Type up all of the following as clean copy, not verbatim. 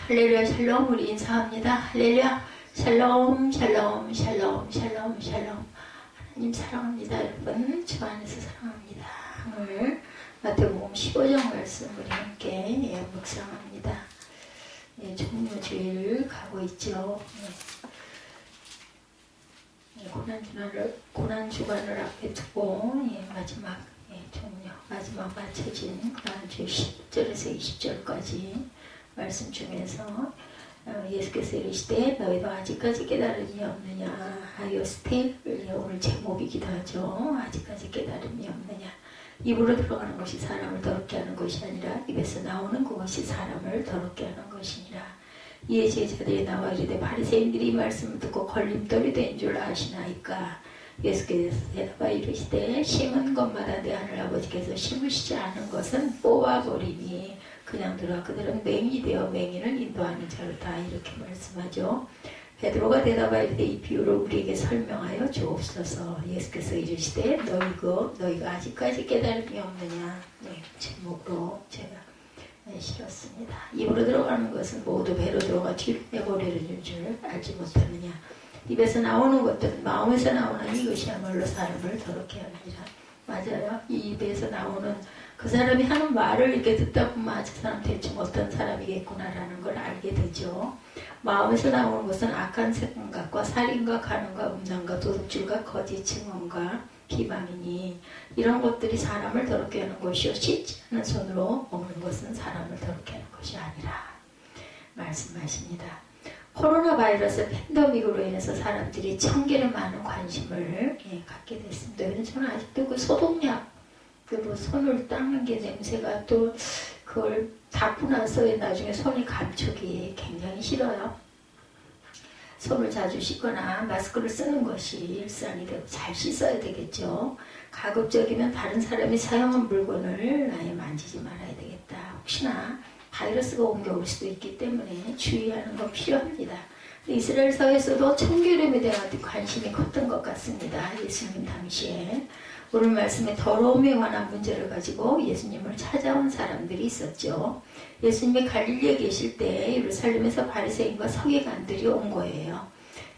할렐루야 샬롬. 우리 인사합니다. 할렐루야 샬롬 샬롬 샬롬 샬롬 샬롬. 하나님 사랑합니다. 여러분 주 안에서 사랑합니다. 오늘 마태복음 15장 말씀 우리 함께 묵상합니다. 종료주일 가고 있죠. 고난주간을 앞에 두고 마지막 종료, 마지막 맞춰진 고난주 10절에서 20절까지 말씀 중에서 예수께서 이르시되 너희도 아직까지 깨달음이 없느냐 하였을 때 오늘 제목이기도 하죠. 아직까지 깨달음이 없느냐. 입으로 들어가는 것이 사람을 더럽게 하는 것이 아니라 입에서 나오는 그것이 사람을 더럽게 하는 것이니라. 이에 제자들이 나와 이르되 바리새인들이 이 말씀을 듣고 걸림돌이 된 줄 아시나이까. 예수께서 대답하여 이르시되 심은 것마다 내 하늘 아버지께서 심으시지 않은 것은 뽑아버리니 그냥 들어와 그들은 맹이 되어 맹인을 인도하는 자로다. 이렇게 말씀하죠. 베드로가 대답하여 이르되 이 비유를 우리에게 설명하여 주옵소서. 예수께서 이르시되 너희가 아직까지 깨달음이 없느냐. 제목으로 제가 실었습니다. 입으로 들어가는 것은 모두 배로 들어가 뒤로 내버리는 줄 알지 못하느냐. 입에서 나오는 것들은 마음에서 나오는 이것이야말로 사람을 더럽게 하느니라. 맞아요. 이 입에서 나오는 그 사람이 하는 말을 이렇게 듣다 보면 저 사람 대충 어떤 사람이겠구나라는 걸 알게 되죠. 마음에서 나오는 것은 악한 생각과 살인과 간음과 음란과 도둑질과 거짓 증언과 비방이니 이런 것들이 사람을 더럽게 하는 것이요 씻지 않은 손으로 먹는 것은 사람을 더럽게 하는 것이 아니라 말씀하십니다. 코로나 바이러스 팬데믹으로 인해서 사람들이 청결에 많은 관심을 갖게 됐습니다. 그래서 저는 아직도 그 소독약 뭐 손을 닦는 게 냄새가 또 그걸 닦고 나서 나중에 손이 감촉이 굉장히 싫어요. 손을 자주 씻거나 마스크를 쓰는 것이 일상이 되고 잘 씻어야 되겠죠. 가급적이면 다른 사람이 사용한 물건을 아예 만지지 말아야 되겠다. 혹시나 바이러스가 옮겨올 수도 있기 때문에 주의하는 건 필요합니다. 이스라엘 사회에서도 청결함에 대한 관심이 컸던 것 같습니다. 예수님 당시에. 오늘 말씀에 더러움에 관한 문제를 가지고 예수님을 찾아온 사람들이 있었죠. 예수님이 갈릴리에 계실 때 예루살렘에서 바리새인과 서기관들이 온 거예요.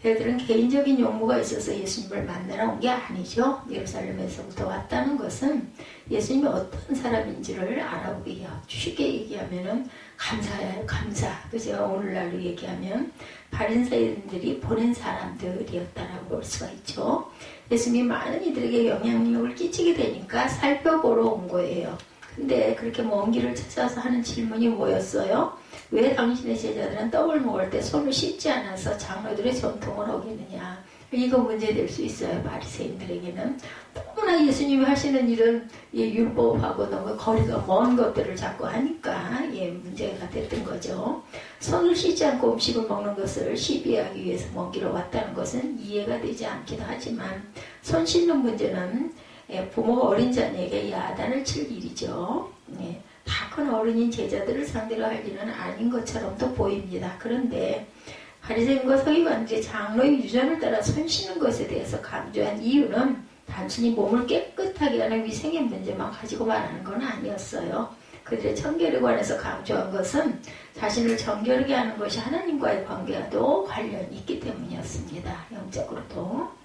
얘들은 개인적인 용무가 있어서 예수님을 만나러 온 게 아니죠. 예루살렘에서부터 왔다는 것은 예수님이 어떤 사람인지를 알아보기 위해 쉽게 얘기하면은 감사해요. 감사. 그죠? 오늘날로 얘기하면 바리새인들이 보낸 사람들이었다라고 볼 수가 있죠. 예수님이 많은 이들에게 영향력을 끼치게 되니까 살펴보러 온 거예요. 근데 그렇게 먼 길을 찾아서 하는 질문이 뭐였어요? 왜 당신의 제자들은 떡을 먹을 때 손을 씻지 않아서 장로들의 전통을 어기느냐. 이거 문제될 수 있어요. 바리새인들에게는. 너무나 예수님이 하시는 일은 율법하고 너무 거리가 먼 것들을 자꾸 하니까 문제가 됐던 거죠. 손을 씻지 않고 음식을 먹는 것을 시비하기 위해서 먼 길을 왔다는 것은 이해가 되지 않기도 하지만 손 씻는 문제는 부모가 어린 자녀에게 야단을 칠 일이죠. 다 큰 어른인 제자들을 상대로 할 일은 아닌 것처럼도 보입니다. 그런데 바리새인과 서기관들이 장로의 유전을 따라 손 씻는 것에 대해서 강조한 이유는 단순히 몸을 깨끗하게 하는 위생의 문제만 가지고 말하는 건 아니었어요. 그들의 청결에 관해서 강조한 것은 자신을 정결하게 하는 것이 하나님과의 관계와도 관련이 있기 때문이었습니다. 영적으로도.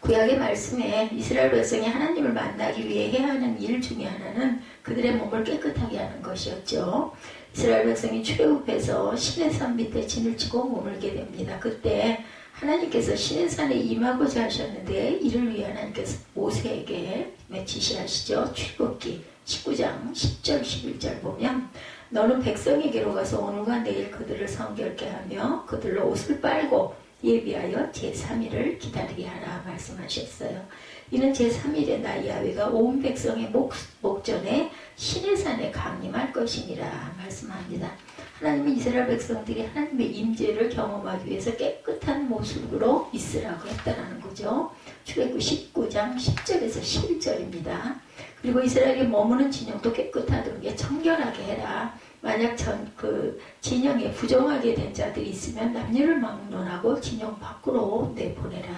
구약의 말씀에 이스라엘 백성이 하나님을 만나기 위해 해야 하는 일 중에 하나는 그들의 몸을 깨끗하게 하는 것이었죠. 이스라엘 백성이 출애굽해서 시내산 밑에 진을 치고 머물게 됩니다. 그때 하나님께서 시내산에 임하고자 하셨는데 이를 위해 하나님께서 모세에게 지시하시죠. 출애굽기 19장 10절 11절 보면 너는 백성에게로 가서 오늘과 내일 그들을 성결케 하며 그들로 옷을 빨고 예비하여 제3일을 기다리게 하라 말씀하셨어요. 이는 제3일에 나 야훼가 온 백성의 목전에 시내산에 강림할 것이니라 말씀합니다. 하나님은 이스라엘 백성들이 하나님의 임재를 경험하기 위해서 깨끗한 모습으로 있으라고 했다는 거죠. 출애굽 19장 10절에서 11절입니다. 그리고 이스라엘이 머무는 진영도 깨끗하던 게 청결하게 해라. 만약 그 진영에 부정하게 된 자들이 있으면 남녀를 막론하고 진영 밖으로 내보내라.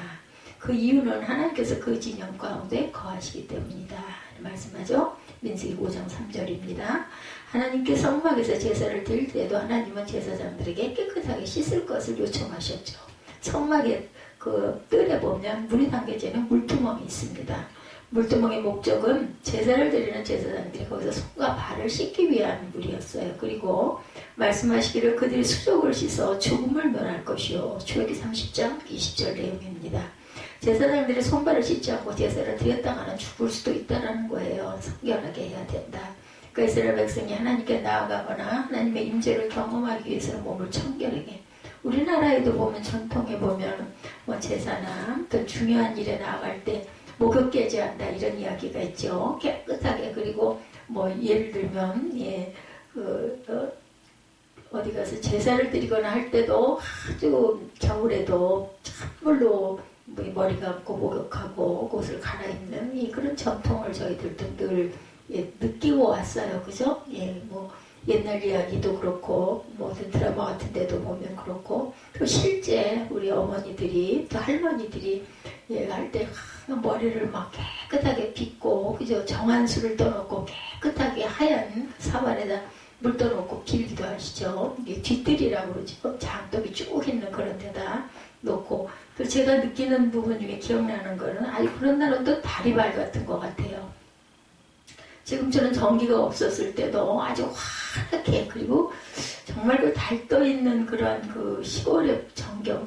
그 이유는 하나님께서 그 진영 가운데 거하시기 때문이다. 말씀하죠. 민수기 5장 3절입니다. 하나님께 성막에서 제사를 드릴 때도 하나님은 제사장들에게 깨끗하게 씻을 것을 요청하셨죠. 성막의 그 뜰에 보면 물이 담겨지는 물두멍이 있습니다. 물두멍의 목적은 제사를 드리는 제사장들이 거기서 손과 발을 씻기 위한 물이었어요. 그리고 말씀하시기를 그들이 수족을 씻어 죽음을 면할 것이요. 출애굽기 30장 20절 내용입니다. 제사장들이 손발을 씻지 않고 제사를 드렸다가는 죽을 수도 있다는 거예요. 성결하게 해야 된다. 그 이스라엘 백성이 하나님께 나아가거나 하나님의 임재를 경험하기 위해서는 몸을 청결하게. 우리나라에도 보면 전통에 보면 뭐 제사나 또 중요한 일에 나아갈 때 목욕 깨지 않다 이런 이야기가 있죠. 깨끗하게. 그리고 뭐 예를 들면 어디 가서 제사를 드리거나 할 때도 아주 겨울에도 찬물로 머리 감고 목욕하고 옷을 갈아입는 그런 전통을 저희들도 늘 느끼고 왔어요. 그죠? 뭐 옛날 이야기도 그렇고 모든 드라마 같은 데도 보면 그렇고 또 실제 우리 어머니들이 또 할머니들이 할 때 머리를 막 깨끗하게 빗고 그죠? 정한수를 떠놓고 깨끗하게 하얀 사발에다 물 떠놓고 길기도 하시죠. 이게 뒷뜰이라고 그러죠. 장독이 쭉 있는 그런 데다 놓고 또 제가 느끼는 부분 중에 기억나는 거는 그런 날은 또 다리발 같은 것 같아요. 지금 저는 전기가 없었을 때도 아주 환하게 그리고 정말 그 달 떠 있는 그런 그 시골의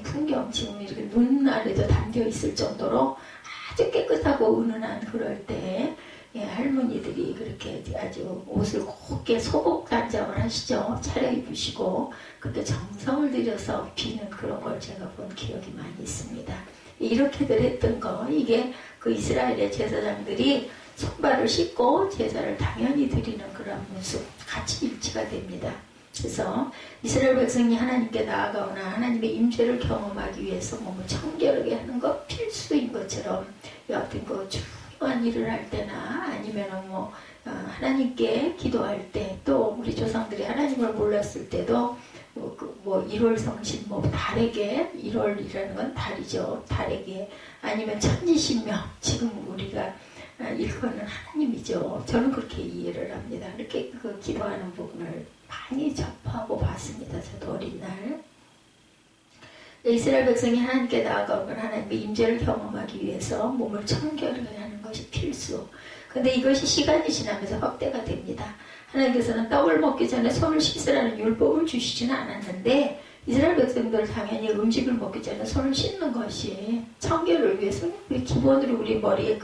풍경 지금 이렇게 눈 아래도 담겨 있을 정도로 아주 깨끗하고 은은한 그럴 때 할머니들이 그렇게 아주 옷을 곱게 소복 단장을 하시죠. 차려입으시고 그렇게 정성을 들여서 비는 그런 걸 제가 본 기억이 많이 있습니다. 이렇게들 했던 거 이게 그 이스라엘의 제사장들이 손발을 씻고 제사를 당연히 드리는 그런 모습 같이 일치가 됩니다. 그래서 이스라엘 백성이 하나님께 나아가거나 하나님의 임재를 경험하기 위해서 몸을 청결하게 하는 것 필수인 것처럼 여하튼 그 중요한 일을 할 때나 아니면 뭐 하나님께 기도할 때 또 우리 조상들이 하나님을 몰랐을 때도 뭐 1월 성신 뭐 달에게 1월이라는 건 달이죠. 달에게 아니면 천지신명 지금 우리가 일컬는 하나님이죠. 저는 그렇게 이해를 합니다. 이렇게 그 기도하는 부분을 많이 접하고 봤습니다. 저도 어린 날. 이스라엘 백성이 하나님께 나아가거나 하나님의 임재를 경험하기 위해서 몸을 청결하게 하는 것이 필수. 근데 이것이 시간이 지나면서 확대가 됩니다. 하나님께서는 떡을 먹기 전에 손을 씻으라는 율법을 주시지는 않았는데 이스라엘 백성들 당연히 음식을 먹기 전에 손을 씻는 것이 청결을 위해서 기본으로 우리 머리에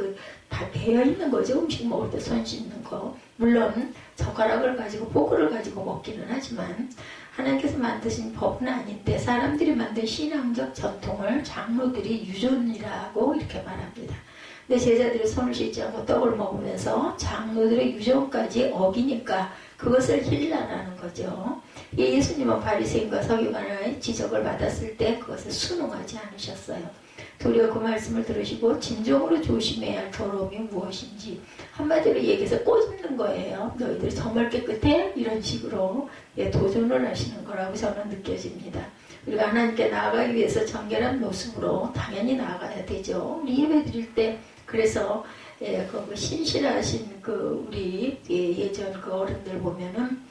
다 배어 있는 거죠. 음식 먹을 때 손 씻는 거. 물론 젓가락을 가지고 포크를 가지고 먹기는 하지만 하나님께서 만드신 법은 아닌데 사람들이 만든 신앙적 전통을 장로들이 유전이라고 이렇게 말합니다. 근데 제자들이 손을 씻지 않고 떡을 먹으면서 장로들의 유전까지 어기니까 그것을 힐라라는 거죠. 예수님은 바리새인과 서기관의 지적을 받았을 때 그것을 순응하지 않으셨어요. 도리어 그 말씀을 들으시고 진정으로 조심해야 할 더러움이 무엇인지 한마디로 얘기해서 꼬집는 거예요. 너희들이 정말 깨끗해? 이런 식으로 도전을 하시는 거라고 저는 느껴집니다. 우리가 하나님께 나아가기 위해서 정결한 모습으로 당연히 나아가야 되죠. 우리 예배 드릴 때 그래서 그 신실하신 우리 예전 그 어른들 보면은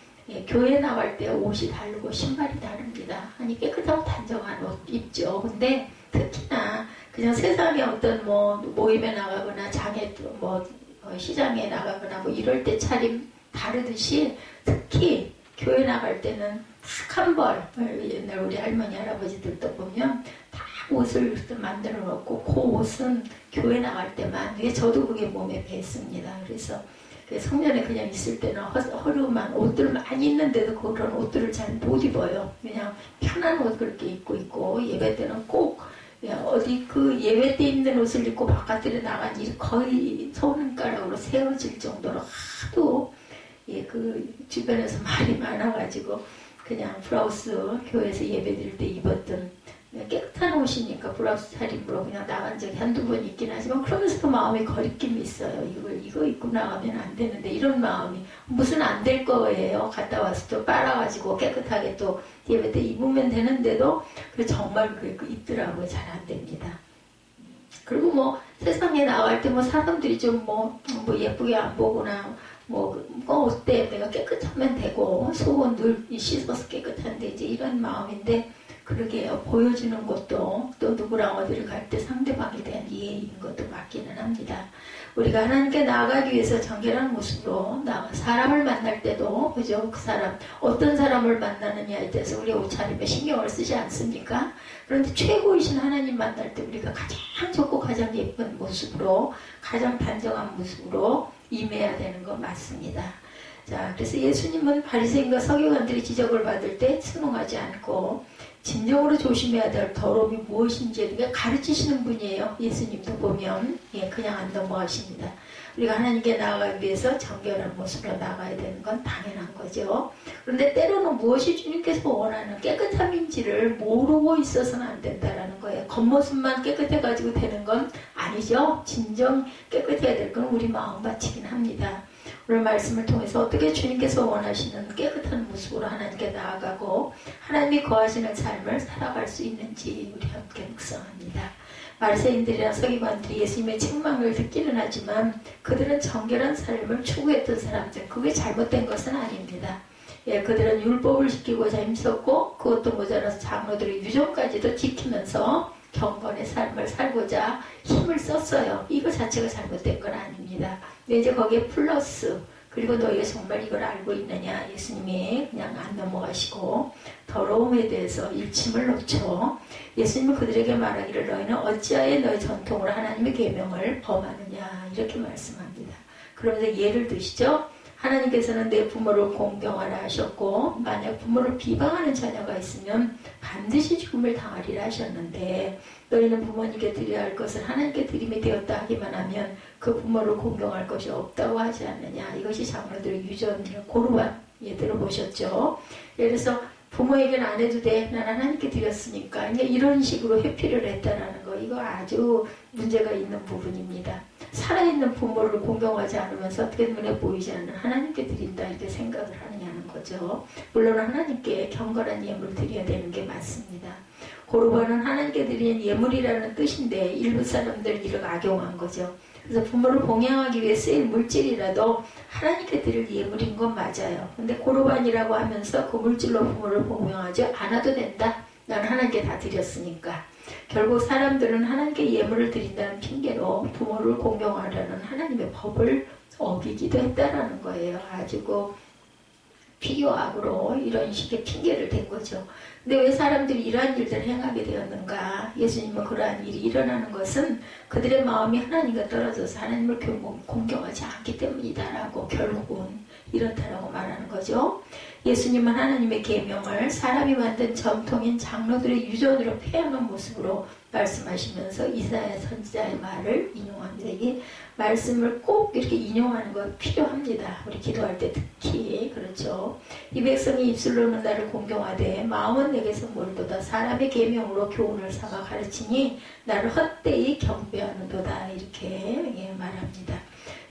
교회 나갈 때 옷이 다르고 신발이 다릅니다. 아니 깨끗하고 단정한 옷 입죠. 근데 특히나 그냥 세상에 어떤 뭐 모임에 나가거나 장에 뭐 시장에 나가거나 뭐 이럴 때 차림 다르듯이 특히 교회 나갈 때는 딱 한 벌 옛날 우리 할머니 할아버지들도 보면 다 옷을 만들어 놓고 그 옷은 교회 나갈 때만 저도 그게 몸에 뱄습니다. 그래서 성년에 그냥 있을 때는 허름한 옷들 많이 있는데도 그런 옷들을 잘 못 입어요. 그냥 편한 옷 그렇게 입고 있고 예배 때는 꼭 어디 그 예배 때 입는 옷을 입고 바깥으로 나가니 거의 손가락으로 세워질 정도로 하도 그 주변에서 말이 많아가지고 그냥 브라우스 교회에서 예배 드릴 때 입었던 깨끗한 옷이니까 브라우스 차림으로 그냥 나간 적이 한두 번 있긴 하지만 그러면서도 마음에 거리낌이 있어요. 이거 입고 나가면 안 되는데 이런 마음이 무슨 안 될 거예요. 갔다 와서 또 빨아가지고 깨끗하게 또 예배 때 입으면 되는데도 정말 그 입더라고요. 잘 안 됩니다. 그리고 뭐 세상에 나갈 때 뭐 사람들이 좀 뭐 예쁘게 안 보거나 뭐 어때 내가 깨끗하면 되고 속은 늘 씻어서 깨끗한데 이제 이런 마음인데 그러게요. 보여주는 것도 또 누구랑 어디를 갈 때 상대방에 대한 이해인 것도 맞기는 합니다. 우리가 하나님께 나아가기 위해서 정결한 모습으로 나가 사람을 만날 때도 그죠? 그 사람 어떤 사람을 만나느냐에 대해서 우리 옷차림에 신경을 쓰지 않습니까? 그런데 최고이신 하나님 만날 때 우리가 가장 좋고 가장 예쁜 모습으로 가장 단정한 모습으로 임해야 되는 건 맞습니다. 자, 그래서 예수님은 바리새인과 서기관들이 지적을 받을 때 순응하지 않고 진정으로 조심해야 될 더러움이 무엇인지 가르치시는 분이에요. 예수님도 보면 그냥 안 넘어가십니다. 우리가 하나님께 나아가기 위해서 정결한 모습으로 나가야 되는 건 당연한 거죠. 그런데 때로는 무엇이 주님께서 원하는 깨끗함인지를 모르고 있어서는 안 된다라는 거예요. 겉모습만 깨끗해가지고 되는 건 아니죠. 진정 깨끗해야 될 건 우리 마음밭이긴 합니다. 오늘 말씀을 통해서 어떻게 주님께서 원하시는 깨끗한 모습으로 하나님께 나아가고 하나님이 거하시는 삶을 살아갈 수 있는지 우리 함께 묵상합니다. 바리새인들이나 서기관들이 예수님의 책망을 듣기는 하지만 그들은 정결한 삶을 추구했던 사람들, 그게 잘못된 것은 아닙니다. 그들은 율법을 지키고자 힘썼고 그것도 모자라서 장로들의 유전까지도 지키면서 경건의 삶을 살고자 힘을 썼어요. 이거 자체가 잘못된 건 아닙니다. 근데 이제 거기에 플러스 그리고 너희가 정말 이걸 알고 있느냐 예수님이 그냥 안 넘어가시고 더러움에 대해서 일침을 놓죠. 예수님은 그들에게 말하기를 너희는 어찌하여 너희 전통으로 하나님의 계명을 범하느냐 이렇게 말씀합니다. 그러면서 예를 드시죠. 하나님께서는 내 부모를 공경하라 하셨고 만약 부모를 비방하는 자녀가 있으면 반드시 죽음을 당하리라 하셨는데 너희는 부모님께 드려야 할 것을 하나님께 드림이 되었다 하기만 하면 그 부모를 공경할 것이 없다고 하지 않느냐. 이것이 장로들의 유전이라 고르반 들어보셨죠. 예를 들어서 부모에게는 안 해도 돼. 난 하나님께 드렸으니까. 이런 식으로 회피를 했다라는 거. 이거 아주 문제가 있는 부분입니다. 살아있는 부모를 공경하지 않으면서 어떻게 눈에 보이지 않는 하나님께 드린다 이렇게 생각을 하느냐는 거죠. 물론 하나님께 경건한 예물을 드려야 되는 게 맞습니다. 고르반은 하나님께 드리는 예물이라는 뜻인데 일부 사람들 이를 악용한 거죠. 그래서 부모를 봉양하기 위해 쓰일 물질이라도 하나님께 드릴 예물인 건 맞아요. 근데 고르반이라고 하면서 그 물질로 부모를 봉양하지 않아도 된다. 난 하나님께 다 드렸으니까. 결국 사람들은 하나님께 예물을 드린다는 핑계로 부모를 공경하려는 하나님의 법을 어기기도 했다라는 거예요. 아주 피규어악으로 이런 식의 핑계를 댄 거죠. 근데 왜 사람들이 이러한 일들을 행하게 되었는가? 예수님은 그러한 일이 일어나는 것은 그들의 마음이 하나님과 떨어져서 하나님을 공경하지 않기 때문이다라고 결국은 이렇다라고 말하는 거죠. 예수님은 하나님의 계명을 사람이 만든 전통인 장로들의 유전으로 폐하는 모습으로 말씀하시면서 이사야 선지자의 말을 인용합니다. 이게 말씀을 꼭 이렇게 인용하는 거 필요합니다. 우리 기도할 때 특히 그렇죠. 이 백성이 입술로는 나를 공경하되 마음은 내게서 멀도다. 사람의 계명으로 교훈을 삼아 가르치니 나를 헛되이 경배하는도다. 이렇게 말합니다.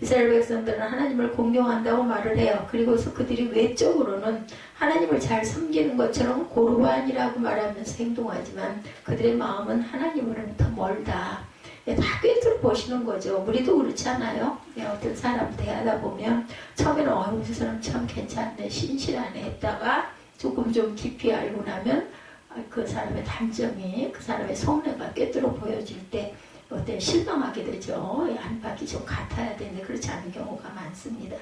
이스라엘 백성들은 하나님을 공경한다고 말을 해요. 그리고서 그들이 외적으로는 하나님을 잘 섬기는 것처럼 고르반이라고 말하면서 행동하지만 그들의 마음은 하나님으로부터 멀다. 다 꿰뚫어 보시는 거죠. 우리도 그렇지 않아요? 어떤 사람 대하다 보면 처음에는 그 사람 참 괜찮네, 신실하네 했다가 조금 좀 깊이 알고 나면 그 사람의 단점이 그 사람의 속내가 꿰뚫어 보여질 때 어때 실망하게 되죠. 안팎이 좀 같아야 되는데 그렇지 않은 경우가 많습니다.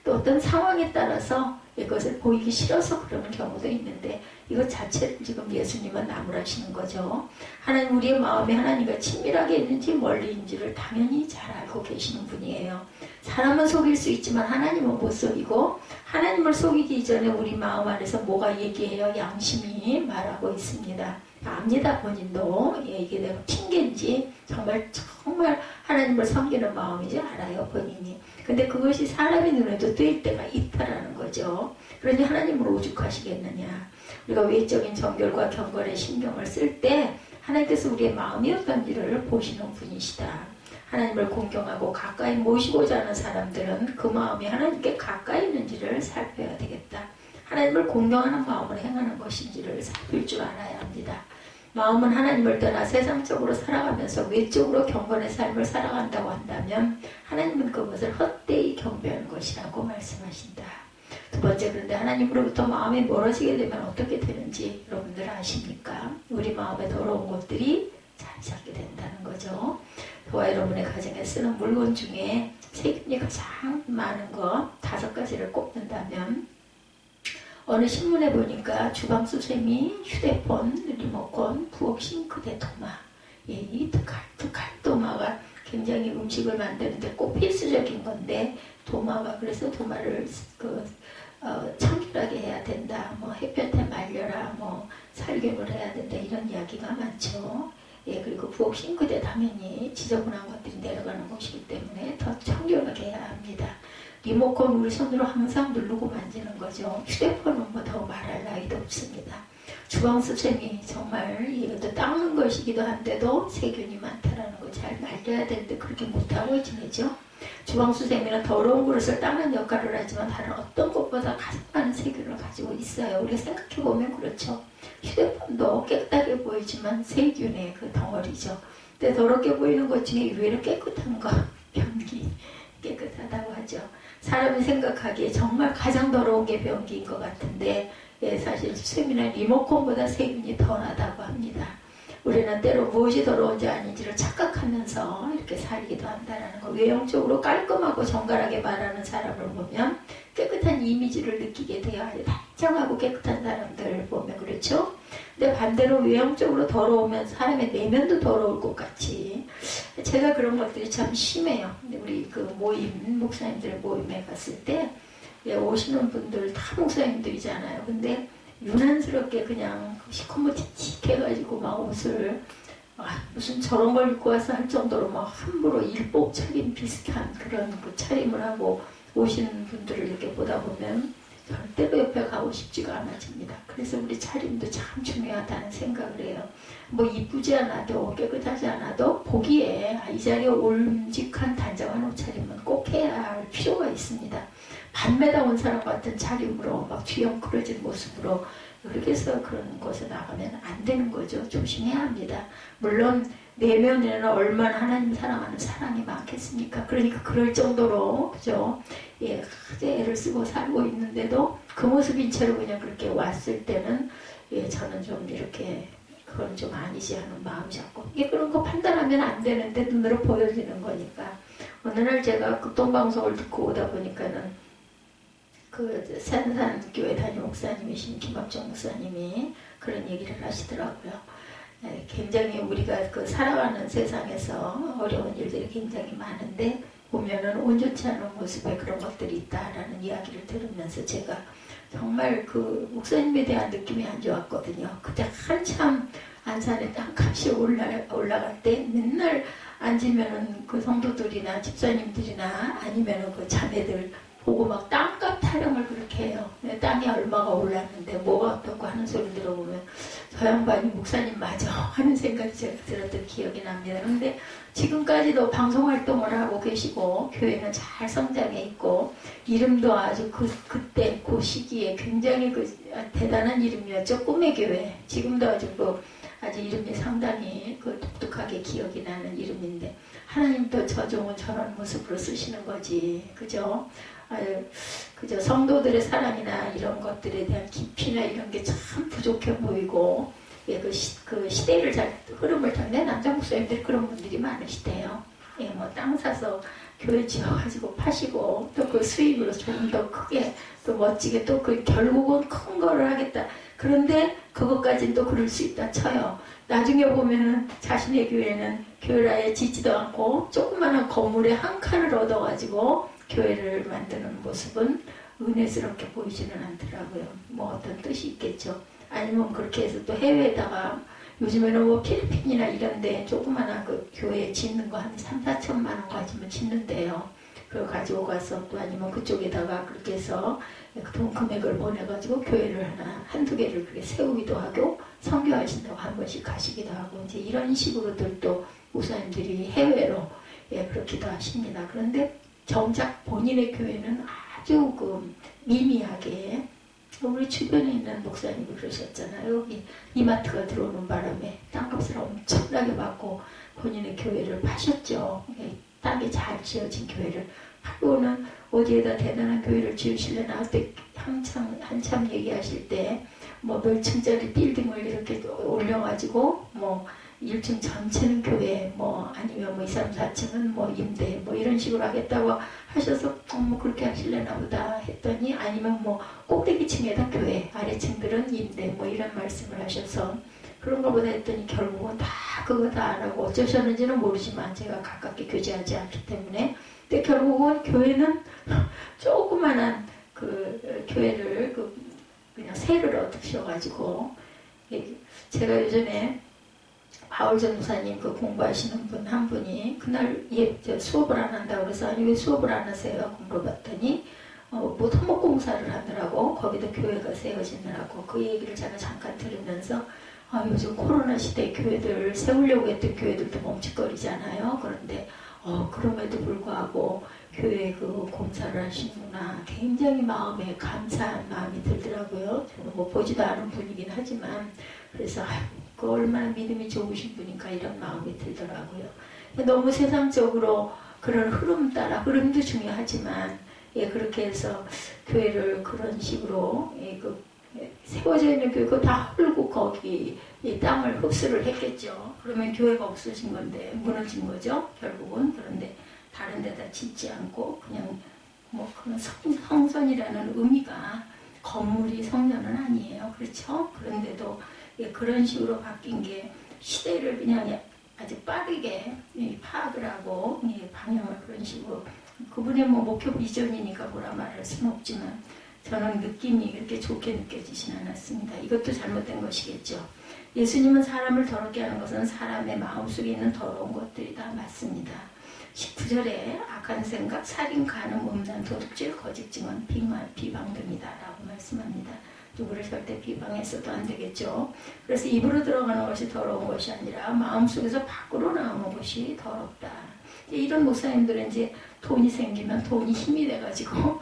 또 어떤 상황에 따라서 이것을 보이기 싫어서 그러는 경우도 있는데 이것 자체를 지금 예수님은 나무라시는 거죠. 하나님 우리의 마음이 하나님과 친밀하게 있는지 멀리 있는지를 당연히 잘 알고 계시는 분이에요. 사람은 속일 수 있지만 하나님은 못 속이고 하나님을 속이기 이전에 우리 마음 안에서 뭐가 얘기해요? 양심이 말하고 있습니다. 압니다. 본인도 이게 내가 핑계인지 정말 하나님을 섬기는 마음인지 알아요. 본인이. 근데 그것이 사람의 눈에도 뜨일 때가 있다라는 거죠. 그러니 하나님을 오죽하시겠느냐. 우리가 외적인 정결과 경건에 신경을 쓸 때 하나님께서 우리의 마음이 어떤지를 보시는 분이시다. 하나님을 공경하고 가까이 모시고자 하는 사람들은 그 마음이 하나님께 가까이 있는지를 살펴야 되겠다. 하나님을 공경하는 마음으로 행하는 것인지를 살필 줄 알아야 합니다. 마음은 하나님을 떠나 세상적으로 살아가면서 외적으로 경건의 삶을 살아간다고 한다면 하나님은 그것을 헛되이 경배하는 것이라고 말씀하신다. 두 번째, 그런데 하나님으로부터 마음이 멀어지게 되면 어떻게 되는지 여러분들 아십니까? 우리 마음에 더러운 것들이 자리 잡게 된다는 거죠. 저와 여러분의 가정에 쓰는 물건 중에 세균이 가장 많은 거 5가지를 꼽는다면 어느 신문에 보니까 주방 수세미, 휴대폰, 리모컨, 부엌 싱크대, 도마. 이 칼도마가 굉장히 음식을 만드는데 꼭 필수적인 건데 도마가 그래서 도마를 청결하게 해야 된다. 뭐 햇볕에 말려라. 뭐 살균을 해야 된다. 이런 이야기가 많죠. 예, 그리고 부엌 싱크대 당연히 지저분한 것들이 내려가는 곳이기 때문에 더 청결하게 해야 합니다. 리모컨 우리 손으로 항상 누르고 만지는 거죠. 휴대폰은 뭐 더 말할 나위도 없습니다. 주방 수세미 정말 이것도 닦는 것이기도 한데도 세균이 많다라는 거 잘 말려야 되는데 그렇게 못하고 지내죠. 주방 수세미는 더러운 그릇을 닦는 역할을 하지만 다른 어떤 것보다 가장 많은 세균을 가지고 있어요. 우리가 생각해보면 그렇죠. 휴대폰도 깨끗하게 보이지만 세균의 그 덩어리죠. 근데 더럽게 보이는 것 중에 의외로 깨끗한 거, 변기 깨끗하다고 하죠. 사람이 생각하기에 정말 가장 더러운 게 변기인 것 같은데 예, 사실 수세미는 리모컨보다 세균이 더 나다고 합니다. 우리는 때로 무엇이 더러운지 아닌지를 착각하면서 이렇게 살기도 한다는 거. 외형적으로 깔끔하고 정갈하게 말하는 사람을 보면 깨끗한 이미지를 느끼게 돼요. 아주 단정하고 깨끗한 사람들을 보면 그렇죠. 근데 반대로 외형적으로 더러우면 사람의 내면도 더러울 것 같이 제가 그런 것들이 참 심해요. 우리 그 모임, 목사님들 모임에 갔을 때 예, 오시는 분들 다 목사님들이잖아요. 근데 유난스럽게 그냥 시커멓게 해가지고 막 옷을 무슨 저런 걸 입고 와서 할 정도로 막 함부로 일복 차림 비슷한 그런 그 차림을 하고 오시는 분들을 이렇게 보다 보면 절대로 옆에 가고 싶지가 않아집니다. 그래서 우리 차림도 참 중요하다는 생각을 해요. 뭐 이쁘지 않아도 깨끗하지 않아도 보기에 이 자리에 올직한 단정한 옷차림은 꼭 해야 할 필요가 있습니다. 밤매다 온 사람 같은 차림으로 막 뒤엉크러진 모습으로 그렇게 해서 그런 곳에 나가면 안 되는 거죠. 조심해야 합니다. 물론 내면에는 얼마나 하나님 사랑하는 사랑이 많겠습니까? 그러니까 그럴 정도로 그죠? 예, 애를 쓰고 살고 있는데도 그 모습인 채로 그냥 그렇게 왔을 때는 예, 저는 좀 이렇게 그건 좀 아니지 하는 마음이 자꾸 이게 그런 거 판단하면 안 되는데 눈으로 보여지는 거니까 어느 날 제가 극동방송을 듣고 오다 보니까는 그 산산교회 담임 목사님이신 김학정 목사님이 그런 얘기를 하시더라고요. 네, 굉장히 우리가 그 살아가는 세상에서 어려운 일들이 굉장히 많은데 보면은 온전치 않은 모습에 그런 것들이 있다라는 이야기를 들으면서 제가 정말 그 목사님에 대한 느낌이 안 좋았거든요. 그때 한참 안산에 땅값이 올라갈 때 맨날 앉으면은 그 성도들이나 집사님들이나 아니면은 그 자매들 보고 막 땅값 타령을 그렇게 해요. 땅이 얼마가 올랐는데 뭐가 어떻고 하는 소리 들어보면 저 양반이 목사님 맞아 하는 생각이 제가 들었던 기억이 납니다. 그런데 지금까지도 방송활동을 하고 계시고 교회는 잘 성장해 있고 이름도 아주 그때 그 시기에 굉장히 그 대단한 이름이었죠. 꿈의 교회. 지금도 아주 이름이 상당히 그 독특하게 기억이 나는 이름인데 하나님도 저 종은 저런 모습으로 쓰시는 거지. 그죠? 그죠? 성도들의 사랑이나 이런 것들에 대한 깊이나 이런 게 참 부족해 보이고 예, 그 시대를 흐름을 타는 남자 목사님들이 그런 분들이 많으시대요. 예, 뭐 땅 사서 교회 지어가지고 파시고 또 그 수입으로 조금 더 크게 또 멋지게 또 그 결국은 큰 거를 하겠다. 그런데 그것까지는 또 그럴 수 있다 쳐요. 나중에 보면은 자신의 교회는 교회를 아예 짓지도 않고 조그마한 건물에 한 칸을 얻어가지고 교회를 만드는 모습은 은혜스럽게 보이지는 않더라고요. 뭐 어떤 뜻이 있겠죠. 아니면 그렇게 해서 또 해외에다가 요즘에는 뭐 필리핀이나 이런데 조그마한 그 교회 짓는 거 한 3, 4천만 원 가지면 짓는데요. 그걸 가지고 가서 또 아니면 그쪽에다가 그렇게 해서 돈 금액을 보내가지고 교회를 한두 개를 그렇게 세우기도 하고 선교하신다고 한 번씩 가시기도 하고 이제 이런 식으로들 또 목사님들이 해외로 예, 그렇기도 하십니다. 그런데 정작 본인의 교회는 아주 그 미미하게 우리 주변에 있는 목사님이 그러셨잖아요. 여기 이마트가 들어오는 바람에 땅값을 엄청나게 받고 본인의 교회를 파셨죠. 땅이 잘 지어진 교회를. 하고는 어디에다 대단한 교회를 지으시려나 그때 한참 얘기하실 때 뭐 몇 층짜리 빌딩을 이렇게 올려가지고 뭐 1층 전체는 교회, 뭐 아니면 뭐 2, 3, 4층은 뭐 임대, 뭐 이런 식으로 하겠다고 하셔서 뭐 그렇게 하실래나 보다 했더니 아니면 뭐 꼭대기층에다 교회, 아래층들은 임대, 뭐 이런 말씀을 하셔서 그런가 보다 했더니 결국은 다 그거 다 안 하고 어쩌셨는지는 모르지만 제가 가깝게 교제하지 않기 때문에 근데 결국은 교회는 조그만한 그 교회를 그냥 세를 얻으셔가지고 제가 예전에 바울 전도사님 그 공부하시는 분 한 분이 그날 수업을 안 한다고 그래서 아니 왜 수업을 안 하세요? 물어봤더니 뭐 토목공사를 하느라고 거기다 교회가 세워지느라고 그 얘기를 제가 잠깐 들으면서 요즘 코로나 시대에 교회들 세우려고 했던 교회들도 멈칫거리잖아요. 그런데 그럼에도 불구하고 교회 그 공사를 하시는구나. 굉장히 마음에 감사한 마음이 들더라고요. 저는 뭐 보지도 않은 분이긴 하지만 그래서 그 얼마나 믿음이 좋으신 분인가 이런 마음이 들더라고요. 너무 세상적으로 그런 흐름 따라 흐름도 중요하지만 그렇게 해서 교회를 그런 식으로 세워져 있는 교회 그거 다 헐고 거기 이 땅을 흡수를 했겠죠. 그러면 교회가 없어진 건데 무너진 거죠. 결국은. 그런데 다른 데다 짓지 않고 그냥 뭐 그런 성전이라는 의미가 건물이 성전은 아니에요. 그렇죠? 그런데도 그런 식으로 바뀐 게 시대를 그냥 아주 빠르게 파악을 하고 방향을 그런 식으로 그분의 뭐 목표 비전이니까 뭐라 말할 수는 없지만 저는 느낌이 그렇게 좋게 느껴지진 않았습니다. 이것도 잘못된 것이겠죠. 예수님은 사람을 더럽게 하는 것은 사람의 마음속에 있는 더러운 것들이 다 맞습니다. 19절에 악한 생각, 살인, 간음, 음란, 도둑질, 거짓 증언, 비방 등이다 라고 말씀합니다. 누구를 절대 비방해서도 안 되겠죠. 그래서 입으로 들어가는 것이 더러운 것이 아니라 마음속에서 밖으로 나오는 것이 더럽다. 이런 목사님들은 이제 돈이 생기면 돈이 힘이 돼가지고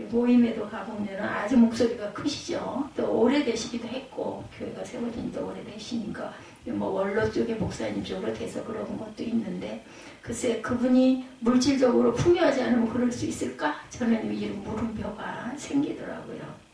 모임에도 가보면 아주 목소리가 크시죠. 또 오래되시기도 했고 교회가 세워진 지 오래되시니까 뭐 원로 쪽의 목사님 쪽으로 돼서 그런 것도 있는데 글쎄 그분이 물질적으로 풍요하지 않으면 그럴 수 있을까? 저는 이런 물음표가 생기더라고요.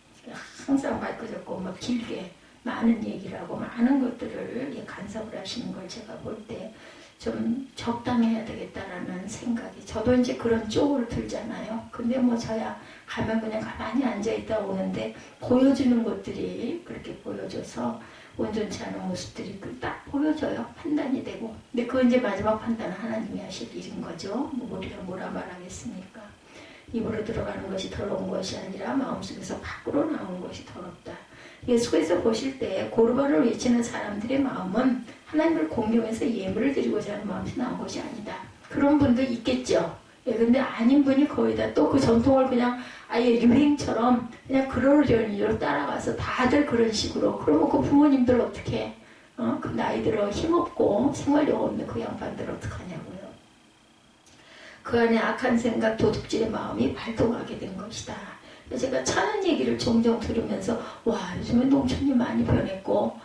항상 밝혀졌고 막 길게 많은 얘기를 하고 많은 것들을 간섭을 하시는 걸 제가 볼 때 좀 적당해야 되겠다라는 생각이 저도 이제 그런 쪽으로 들잖아요. 근데 뭐 저야 가면 그냥 가만히 앉아있다 오는데 보여주는 것들이 그렇게 보여줘서 온전치 않은 모습들이 딱 보여져요. 판단이 되고. 근데 그건 이제 마지막 판단은 하나님이 하실 일인 거죠. 뭐 우리가 뭐라 말하겠습니까? 입으로 들어가는 것이 더러운 것이 아니라 마음속에서 밖으로 나오는 것이 더럽다. 예수께서 보실 때 고르바를 외치는 사람들의 마음은 하나님을 공경해서 예물을 드리고자 하는 마음이 나온 것이 아니다. 그런 분들 있겠죠. 근데 아닌 분이 거의 다 또 그 전통을 그냥 아예 유행처럼 그냥 그러려니 로 따라가서 다들 그런 식으로. 그러면 그 부모님들 어떻게 그 나이 들어 힘없고 생활력 없는 그 양반들 어떡하냐고요. 그 안에 악한 생각, 도둑질의 마음이 발동하게 된 것이다. 제가 찬양 얘기를 종종 들으면서 와 요즘에 농촌이 많이 변했고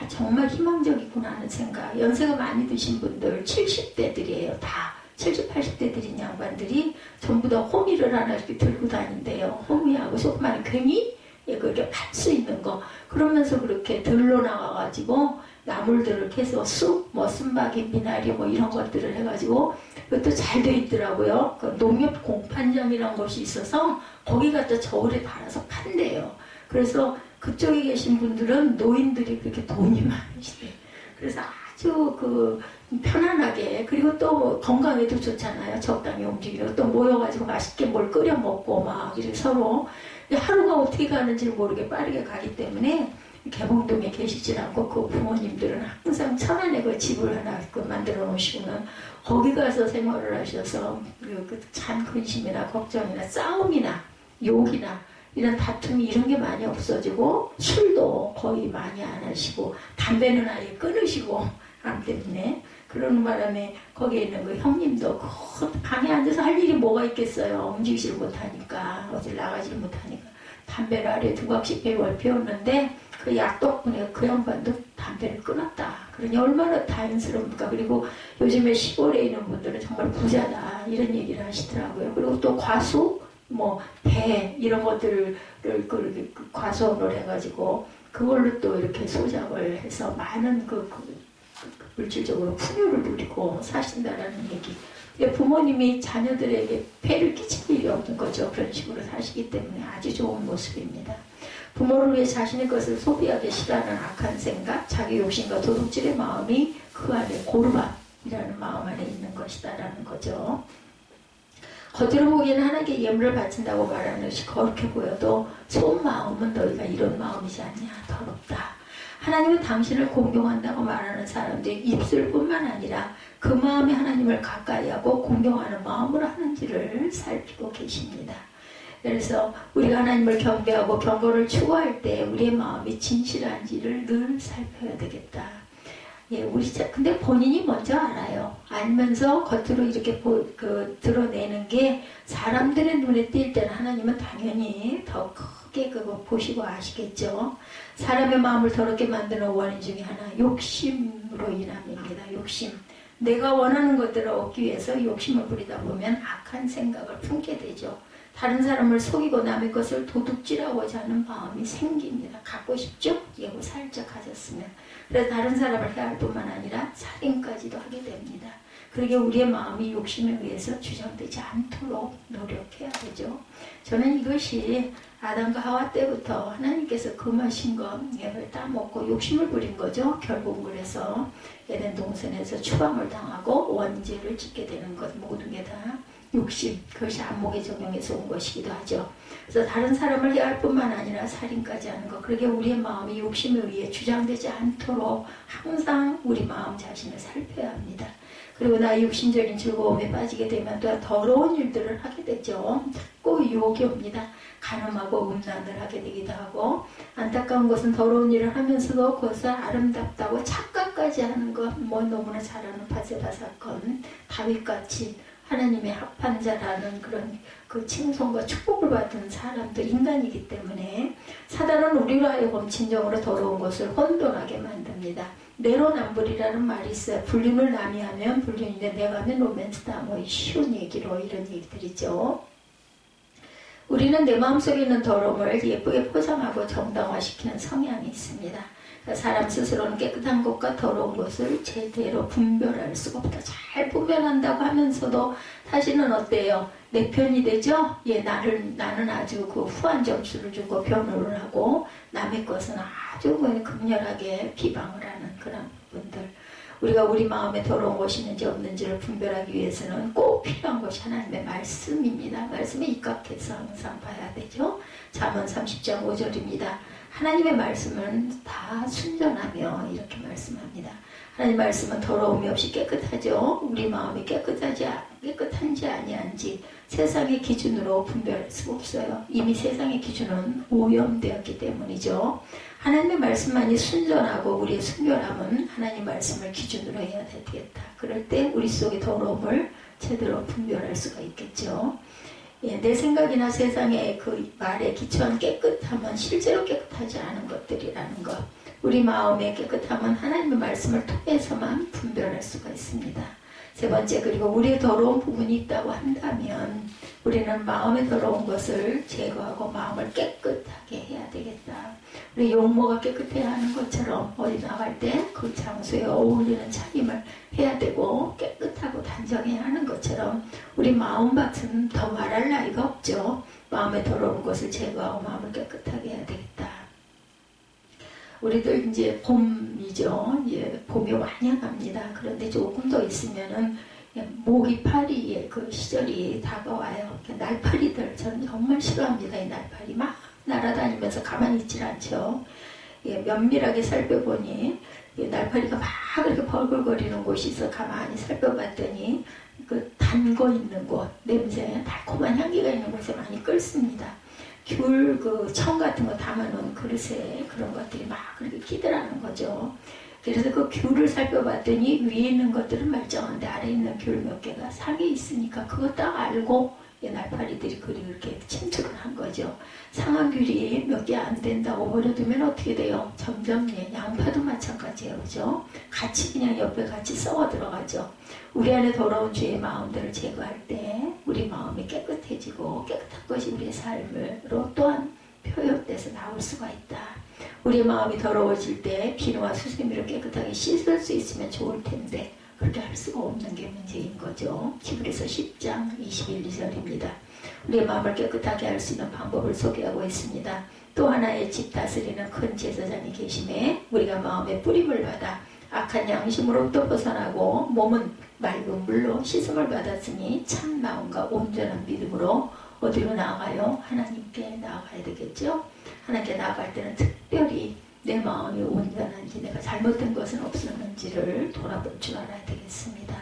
정말 희망적이구나 하는 생각. 연세가 많이 드신 분들 70대들이에요. 다 70, 80대들인 양반들이 전부 다 호미를 하나 이렇게 들고 다닌대요. 호미하고 조그마한 괭이 그렇게 팔 수 있는 거. 그러면서 그렇게 들러 나가가지고 나물들을 캐서 쑥, 뭐 순박이, 미나리 뭐 이런 것들을 해가지고 그것도 잘 돼 있더라고요. 그 농협 공판점이라는 곳이 있어서 거기 갖다 저울에 달아서 판대요. 그래서 그쪽에 계신 분들은 노인들이 그렇게 돈이 많으시대요. 그래서 아주 편안하게 그리고 또 건강에도 좋잖아요. 적당히 움직이고 또 모여가지고 맛있게 뭘 끓여 먹고 막 이렇게 서로 하루가 어떻게 가는지 모르게 빠르게 가기 때문에 개봉동에 계시질 않고 그 부모님들은 항상 천안에 그 집을 하나 만들어 놓으시고는 거기 가서 생활을 하셔서 참 근심이나 걱정이나 싸움이나 욕이나 이런 다툼이 이런 게 많이 없어지고 술도 거의 많이 안 하시고 담배는 아예 끊으시고 하기 때문에 그러는 바람에 거기에 있는 그 형님도 그 방에 앉아서 할 일이 뭐가 있겠어요. 움직이질 못하니까 어딜 나가질 못하니까 담배를 하루에 2박씩 매월 피웠는데 그 약 덕분에 그 양반도 담배를 끊었다. 그러니 얼마나 다행스럽니까. 그리고 요즘에 시골에 있는 분들은 정말 부자다 이런 얘기를 하시더라고요. 그리고 또 과수, 뭐 배 이런 것들을 과수원을 해가지고 그걸로 또 이렇게 소작을 해서 많은 물질적으로 풍요를 누리고 사신다라는 얘기. 부모님이 자녀들에게 폐를 끼칠 일이 없는 거죠. 그런 식으로 사시기 때문에 아주 좋은 모습입니다. 부모를 위해 자신의 것을 소비하기 싫어하는 악한 생각, 자기 욕심과 도둑질의 마음이 그 안에 고르반이라는 마음 안에 있는 것이다라는 거죠. 겉으로 보기에는 하나님께 예물을 바친다고 말하는 것이 거룩해 보여도 속마음은 너희가 이런 마음이지 않냐, 더럽다. 하나님은 당신을 공경한다고 말하는 사람들이 입술뿐만 아니라 그 마음이 하나님을 가까이하고 공경하는 마음으로 하는지를 살피고 계십니다. 그래서 우리가 하나님을 경배하고 경건을 추구할 때 우리의 마음이 진실한지를 늘 살펴야 되겠다. 예, 근데 본인이 먼저 알아요. 알면서 겉으로 이렇게 드러내는 게 사람들의 눈에 띌 때는 하나님은 당연히 더 크게 그거 보시고 아시겠죠. 사람의 마음을 더럽게 만드는 원인 중에 하나, 욕심으로 인함입니다. 욕심. 내가 원하는 것들을 얻기 위해서 욕심을 부리다 보면 악한 생각을 품게 되죠. 다른 사람을 속이고 남의 것을 도둑질하고자 하는 마음이 생깁니다. 갖고 싶죠? 예고 살짝 가졌으면. 그래서 다른 사람을 해할 뿐만 아니라 살인까지도 하게 됩니다. 그러게 우리의 마음이 욕심에 의해서 주장되지 않도록 노력해야 되죠. 저는 이것이 아담과 하와 때부터 하나님께서 금하신 것을 따먹고 욕심을 부린 거죠. 결국 그래서 에덴 동산에서 추방을 당하고 원죄를 짓게 되는 것, 모든 게 다 욕심, 그것이 안목의 적용에서 온 것이기도 하죠. 그래서 다른 사람을 해할 뿐만 아니라 살인까지 하는 것, 그러게 우리의 마음이 욕심에 의해 주장되지 않도록 항상 우리 마음 자신을 살펴야 합니다. 그리고 나의 육신적인 즐거움에 빠지게 되면 또 더러운 일들을 하게 되죠. 자꾸 유혹이 옵니다. 간음하고 음란을 하게 되기도 하고, 안타까운 것은 더러운 일을 하면서도 그것을 아름답다고 착각까지 하는 것, 뭐 너무나 잘 아는 바세바 사건, 다윗같이 하나님의 합한 자라는 그런 그 칭송과 축복을 받은 사람도 인간이기 때문에 사단은 우리로 하여금 진정으로 더러운 것을 혼돈하게 만듭니다. 내로남불이라는 말이 있어요. 불륜을 남이 하면 불륜인데 내가 하면 로맨스다. 뭐 쉬운 얘기로 이런 얘기들이죠. 우리는 내 마음속에 있는 더러움을 예쁘게 포장하고 정당화시키는 성향이 있습니다. 사람 스스로는 깨끗한 것과 더러운 것을 제대로 분별할 수가 없다. 잘 분별한다고 하면서도 사실은 어때요? 내 편이 되죠? 예, 나는 아주 그 후한 점수를 주고 변호를 하고 남의 것은 아주 극렬하게 비방을 하는 그런 분들. 우리가 우리 마음에 더러운 것이 있는지 없는지를 분별하기 위해서는 꼭 필요한 것이 하나님의 말씀입니다. 말씀에 입각해서 항상 봐야 되죠. 잠언 30장 5절입니다. 하나님의 말씀은 다 순전하며 이렇게 말씀합니다. 하나님 말씀은 더러움이 없이 깨끗하죠. 우리 마음이 깨끗한지 아니한지 세상의 기준으로 분별할 수가 없어요. 이미 세상의 기준은 오염되었기 때문이죠. 하나님의 말씀만이 순전하고 우리의 순결함은 하나님 말씀을 기준으로 해야 되겠다. 그럴 때 우리 속의 더러움을 제대로 분별할 수가 있겠죠. 예, 내 생각이나 세상의 그 말에 기초한 깨끗함은 실제로 깨끗하지 않은 것들이라는 것. 우리 마음의 깨끗함은 하나님의 말씀을 통해서만 분별할 수가 있습니다. 세 번째, 그리고 우리의 더러운 부분이 있다고 한다면 우리는 마음의 더러운 것을 제거하고 마음을 깨끗하게 해야 되겠다. 우리 용모가 깨끗해야 하는 것처럼 어디 나갈 때 그 장소에 어울리는 차림을 해야 되고 깨끗하고 단정해야 하는 것처럼 우리 마음밭은 더 말할 나위가 없죠. 마음에 더러운 것을 제거하고 마음을 깨끗하게 해야 되겠다. 우리들 이제 봄이죠. 예, 봄이 완연합니다. 그런데 조금 더 있으면은 모기 파리의 그 시절이 다가와요. 날파리들 저는 정말 싫어합니다. 이 날파리 막 날아다니면서 가만히 있질 않죠. 예, 면밀하게 살펴보니 날파리가 막 그렇게 벌글거리는 곳이 있어 가만히 살펴봤더니 그 단 거 있는 곳, 냄새, 달콤한 향기가 있는 곳에 많이 끓습니다. 귤, 청 같은 거 담아놓은 그릇에 그런 것들이 막 그렇게 끼더라는 거죠. 그래서 그 귤을 살펴봤더니 위에 있는 것들은 말짱한데 아래에 있는 귤 몇 개가 상에 있으니까 그거 딱 알고 날파리들이 그렇게 침투를 한 거죠. 상한귤이 몇 개 안 된다고 버려두면 어떻게 돼요? 점점 양파도 마찬가지예요. 그죠? 같이 그냥 옆에 같이 썩어 들어가죠. 우리 안에 더러운 죄의 마음들을 제거할 때 우리 마음이 깨끗해지고 깨끗한 것이 우리의 삶으로 또한 표현돼서 나올 수가 있다. 우리 마음이 더러워질 때 비누와 수세미로 깨끗하게 씻을 수 있으면 좋을 텐데 그렇게 할 수가 없는 게 문제인 거죠. 히브리서 10장 21, 2절입니다. 우리의 마음을 깨끗하게 할 수 있는 방법을 소개하고 있습니다. 또 하나의 집 다스리는 큰 제사장이 계심에 우리가 마음의 뿌림을 받아 악한 양심으로부터 벗어나고 몸은 맑은 물로 씻음을 받았으니 참 마음과 온전한 믿음으로 어디로 나아가요? 하나님께 나아가야 되겠죠. 하나님께 나아갈 때는 특별히 내 마음이 온전한지 내가 잘못된 것은 없었는지를 돌아볼 줄 알아야 되겠습니다.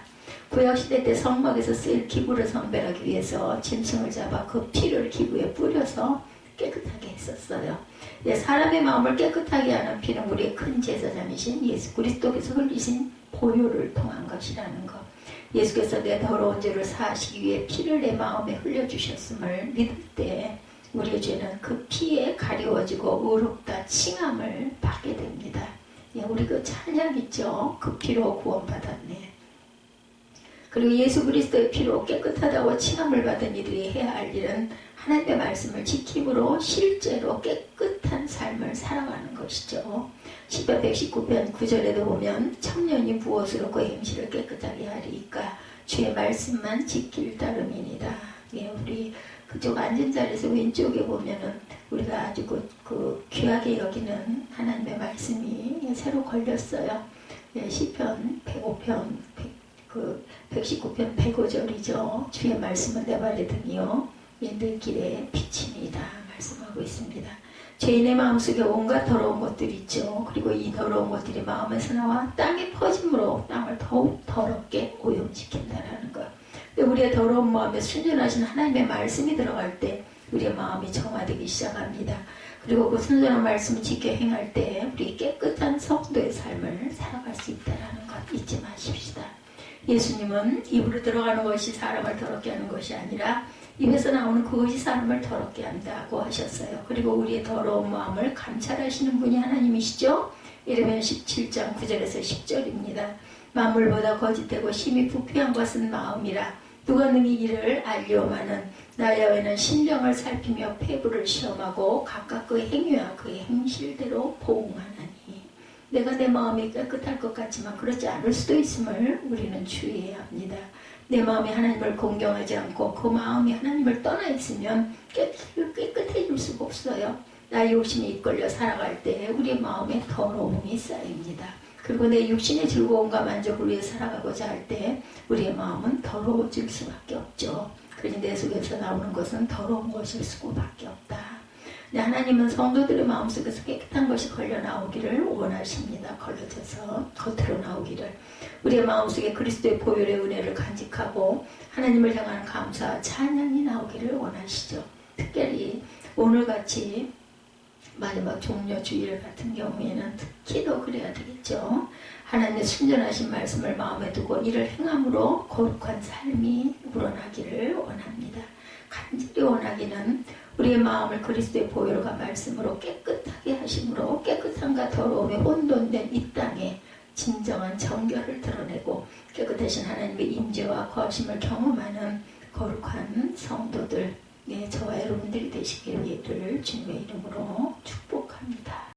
구약시대 때 성막에서 쓰일 기구를 선별하기 위해서 짐승을 잡아 그 피를 기구에 뿌려서 깨끗하게 했었어요. 사람의 마음을 깨끗하게 하는 피는 우리의 큰 제사장이신 예수 그리스도께서 흘리신 보혈을 통한 것이라는 것. 예수께서 내 더러운 죄를 사하시기 위해 피를 내 마음에 흘려주셨음을 믿을 때 우리의 죄는 그 피에 가려워지고 의롭다 칭함을 받게 됩니다. 우리 그 찬양 있죠? 그 피로 구원받았네. 그리고 예수 그리스도의 피로 깨끗하다고 칭함을 받은 이들이 해야 할 일은 하나님의 말씀을 지킴으로 실제로 깨끗한 삶을 살아가는 것이죠. 시편 119편 9절에도 보면 청년이 무엇으로 그 행실을 깨끗하게 하리이까 주의 말씀만 지킬 따름이니라. 우리 그쪽 앉은 자리에서 왼쪽에 보면은 우리가 아주 그 귀하게 여기는 하나님의 말씀이 새로 걸렸어요. 시편 105편 119편 105절이죠. 주의 말씀은 내 발에 등이요 늘 길에 비침이다 말씀하고 있습니다. 죄인의 마음속에 온갖 더러운 것들이 있죠. 그리고 이 더러운 것들이 마음에서 나와 땅에 퍼짐으로 땅을 더욱 더럽게 오염시킨다라는 것. 우리의 더러운 마음에 순전하신 하나님의 말씀이 들어갈 때 우리의 마음이 정화되기 시작합니다. 그리고 그 순전한 말씀을 지켜 행할 때 우리 깨끗한 성도의 삶을 살아갈 수 있다는 것 잊지 마십시다. 예수님은 입으로 들어가는 것이 사람을 더럽게 하는 것이 아니라 입에서 나오는 그것이 사람을 더럽게 한다고 하셨어요. 그리고 우리의 더러운 마음을 감찰하시는 분이 하나님이시죠. 이르면 17장 9절에서 10절입니다. 만물보다 거짓되고 심히 부패한 것은 마음이라 누가 능히 이를 알리오마는 나 야훼는 심령을 살피며 폐부를 시험하고 각각 그의 행위와 그의 행실대로 보응하나니. 내가 내 마음이 깨끗할 것 같지만 그렇지 않을 수도 있음을 우리는 주의해야 합니다. 내 마음이 하나님을 공경하지 않고 그 마음이 하나님을 떠나 있으면 깨끗해질 수가 없어요. 나의 욕심이 이끌려 살아갈 때 우리의 마음에 더러움이 쌓입니다. 그리고 내 육신의 즐거움과 만족을 위해 살아가고자 할 때 우리의 마음은 더러워질 수밖에 없죠. 그러니 내 속에서 나오는 것은 더러운 것일 수밖에 없다. 하나님은 성도들의 마음속에서 깨끗한 것이 걸려 나오기를 원하십니다. 걸러져서 겉으로 나오기를. 우리의 마음속에 그리스도의 보혈의 은혜를 간직하고 하나님을 향하는 감사와 찬양이 나오기를 원하시죠. 특별히 오늘같이 마지막 종려 주일 같은 경우에는 특히 더 그래야 되겠죠. 하나님의 순전하신 말씀을 마음에 두고 이를 행함으로 거룩한 삶이 우러나기를 원합니다. 간절히 원하기는 우리의 마음을 그리스도의 보혈과 말씀으로 깨끗하게 하심으로 깨끗함과 더러움에 혼돈된 이 땅에 진정한 정결을 드러내고 깨끗하신 하나님의 임재와 거하심을 경험하는 거룩한 성도들, 저와 여러분들이 되시기를 주님의 이름으로 축복합니다.